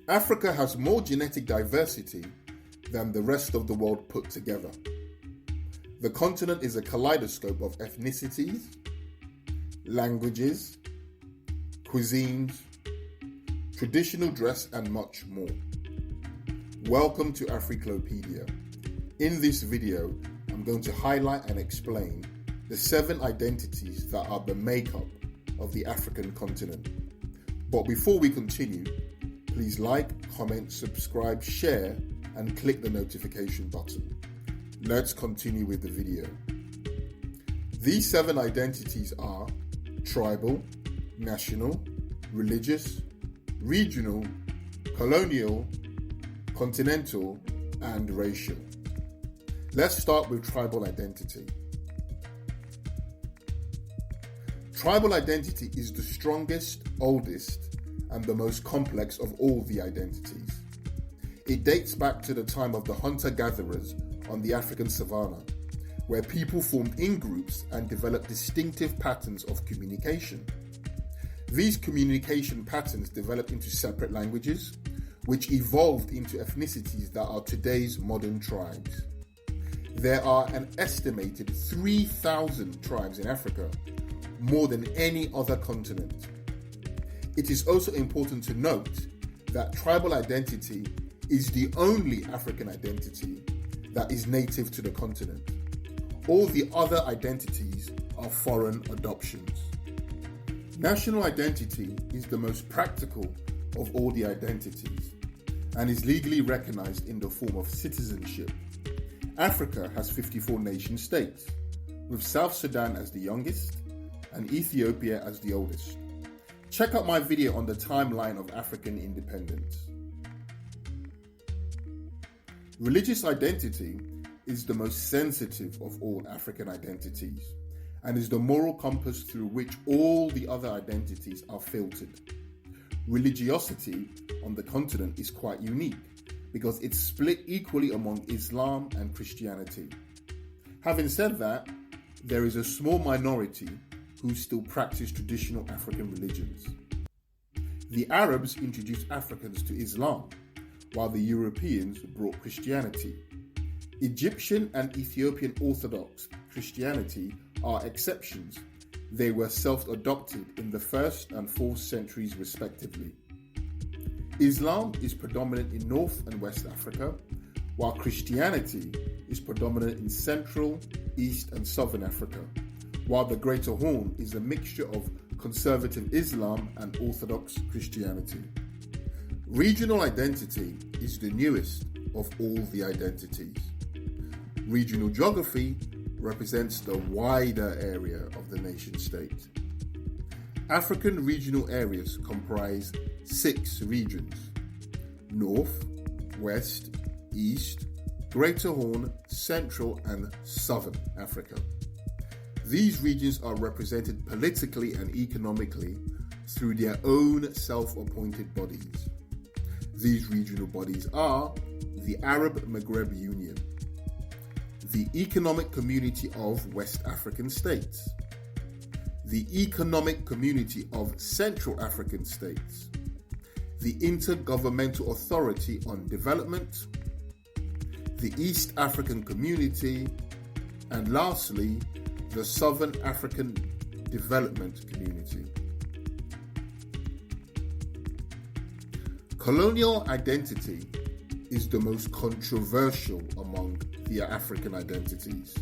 Africa has more genetic diversity than the rest of the world put together. The continent is a kaleidoscope of ethnicities, languages, cuisines, traditional dress, and much more. Welcome to Africlopedia. In this video, I'm going to highlight and explain the 7 identities that are the makeup of the African continent. But before we continue, please like, comment, subscribe, share, and click the notification button. Let's continue with the video. These 7 identities are tribal, national, religious, regional, colonial, continental, and racial. Let's start with tribal identity. Tribal identity is the strongest, oldest, and the most complex of all the identities. It dates back to the time of the hunter-gatherers on the African savanna, where people formed in groups and developed distinctive patterns of communication. These communication patterns developed into separate languages, which evolved into ethnicities that are today's modern tribes. There are an estimated 3,000 tribes in Africa, more than any other continent. It is also important to note that tribal identity is the only African identity that is native to the continent. All the other identities are foreign adoptions. National identity is the most practical of all the identities and is legally recognized in the form of citizenship. Africa has 54 nation states, with South Sudan as the youngest and Ethiopia as the oldest. Check out my video on the timeline of African independence. Religious identity is the most sensitive of all African identities and is the moral compass through which all the other identities are filtered. Religiosity on the continent is quite unique because it's split equally among Islam and Christianity. Having said that, there is a small minority who still practice traditional African religions. The Arabs introduced Africans to Islam, while the Europeans brought Christianity. Egyptian and Ethiopian Orthodox Christianity are exceptions. They were self-adopted in the 1st and 4th centuries respectively. Islam is predominant in North and West Africa, while Christianity is predominant in Central, East, and Southern Africa, while the Greater Horn is a mixture of conservative Islam and Orthodox Christianity. Regional identity is the newest of all the identities. Regional geography represents the wider area of the nation-state. African regional areas comprise 6 regions: North, West, East, Greater Horn, Central, and Southern Africa. These regions are represented politically and economically through their own self-appointed bodies. These regional bodies are the Arab Maghreb Union, the Economic Community of West African States, the Economic Community of Central African States, the Intergovernmental Authority on Development, the East African Community, and lastly, the Southern African Development Community. Colonial identity is the most controversial among the African identities.